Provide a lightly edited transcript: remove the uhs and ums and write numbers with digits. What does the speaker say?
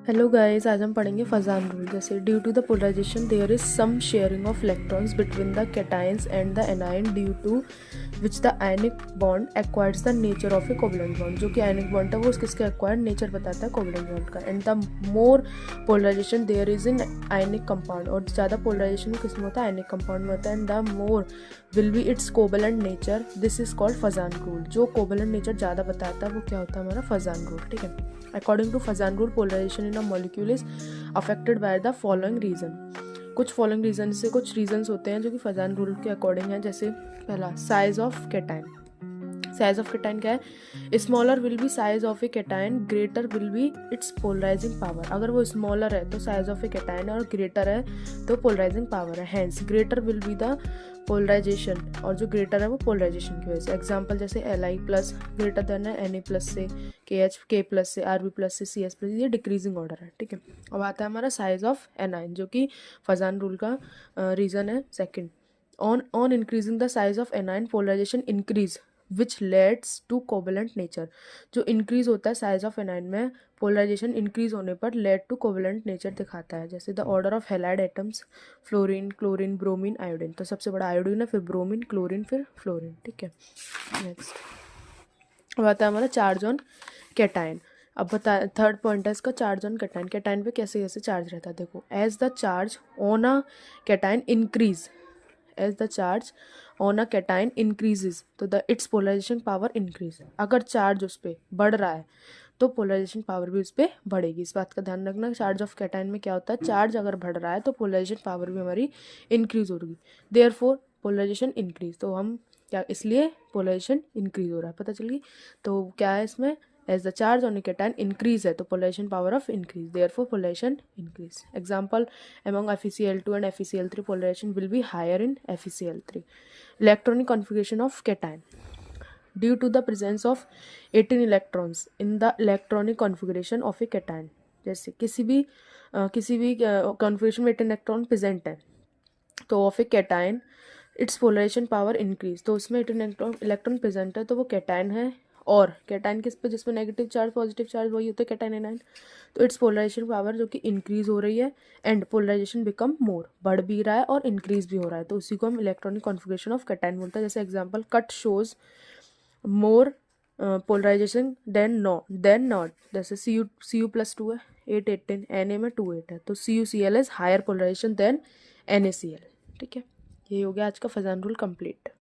Hello guys, आज हम पढ़ेंगे फजान रूल। जैसे due to the polarisation there is some sharing of electrons between the cations and the anion due to which the ionic bond acquires the nature of a covalent bond. जो कि ionic bond है वो किसके acquired nature बताता है, covalent bond का। And the more polarisation there is in ionic compound, और ज़्यादा पोलराइजेशन किस में होता है, आयनिक कंपाउंड में होता है। And the more will be its covalent nature, this is called Fajans rule. जो कोवलेंट नेचर ज़्यादा बताता है वो क्या होता है, हमारा फजान रूल। ठीक है। According to Fazan rule, polarization in a molecule is affected by the following reason. कुछ फॉलोइंग रीजन से कुछ रीजंस होते हैं जो कि फजान रूल के अकॉर्डिंग है। जैसे पहला, size of cation. Size of cation क्या है, smaller will be size of a cation, greater will be its polarising power. अगर वो स्मॉलर है तो साइज ऑफ ए कैटायन है, और ग्रेटर है तो पोलराइजिंग पावर है। Hence greater will be the polarisation, और जो ग्रेटर है वो पोलराइजेशन की वजह से। एग्जाम्पल जैसे Li प्लस ग्रेटर देन है Na प्लस से, KH K प्लस से, Rb प्लस से, CS प्लस, ये डिक्रीजिंग ऑर्डर है। ठीक है। अब आता है हमारा साइज ऑफ एनायन, जो कि फजान रूल का रीजन है second. On increasing the size of anion polarisation increase which leads to covalent nature. जो इंक्रीज होता है साइज ऑफ एनायन में, पोलराइजेशन इंक्रीज होने पर लेड टू कोवलेंट नेचर दिखाता है। जैसे the order of halide atoms, fluorine, chlorine, bromine, iodine. तो सबसे बड़ा आयोडीन है, फिर ब्रोमीन, क्लोरीन, फिर फ्लोरीन। ठीक है। नेक्स्ट अब आता है हमारा चार्ज ऑन कैटायन। अब बता, थर्ड पॉइंट है इसका, चार्ज ऑन कैटायन। कैटायन पे कैसे कैसे चार्ज रहता है, देखो। As the charge on a cation increase, as the charge on a cation increases तो the its polarisation power increase. अगर चार्ज उस पर बढ़ रहा है तो पोलराइजेशन पावर भी उस पर बढ़ेगी। इस बात का ध्यान रखना। चार्ज ऑफ कैटायन में क्या होता है, चार्ज अगर बढ़ रहा है तो पोलराइजेशन पावर भी हमारी इंक्रीज होगी। देयरफॉर पोलराइजेशन इंक्रीज, तो हम क्या, इसलिए पोलराइजेशन इंक्रीज हो रहा है, पता चलिए। तो क्या है इसमें, as the charge on a cation increase है तो polarisation power of increase, therefore polarisation increase. Example, among FeCl2 and FeCl3 polarization will be higher in FeCl3. Electronic configuration of cation. Due to the presence of 18 electrons in the electronic configuration of a cation, जैसे किसी भी configuration में 18 electron present है तो of a cation it's polarisation power increase. तो उसमें 18 electron present है तो वो कैटायन है। और कैटायन किस पे, जिसमें नेगेटिव चार्ज पॉजिटिव चार्ज, वही होता है कैटायन एनायन। तो इट्स पोलराइजेशन पावर जो कि इंक्रीज हो रही है, एंड पोलराइजेशन बिकम मोर, बढ़ भी रहा है और इंक्रीज भी हो रहा है, तो उसी को हम इलेक्ट्रॉनिक कॉन्फ़िगरेशन ऑफ कैटायन बोलते हैं। जैसे example, cut shows more polarization than not. जैसे Cu प्लस 2 है, 8 18, Na में 2 8 है, तो CuCl is higher polarization than NaCl। ठीक है। ये हो गया आज का फजान रूल कंप्लीट।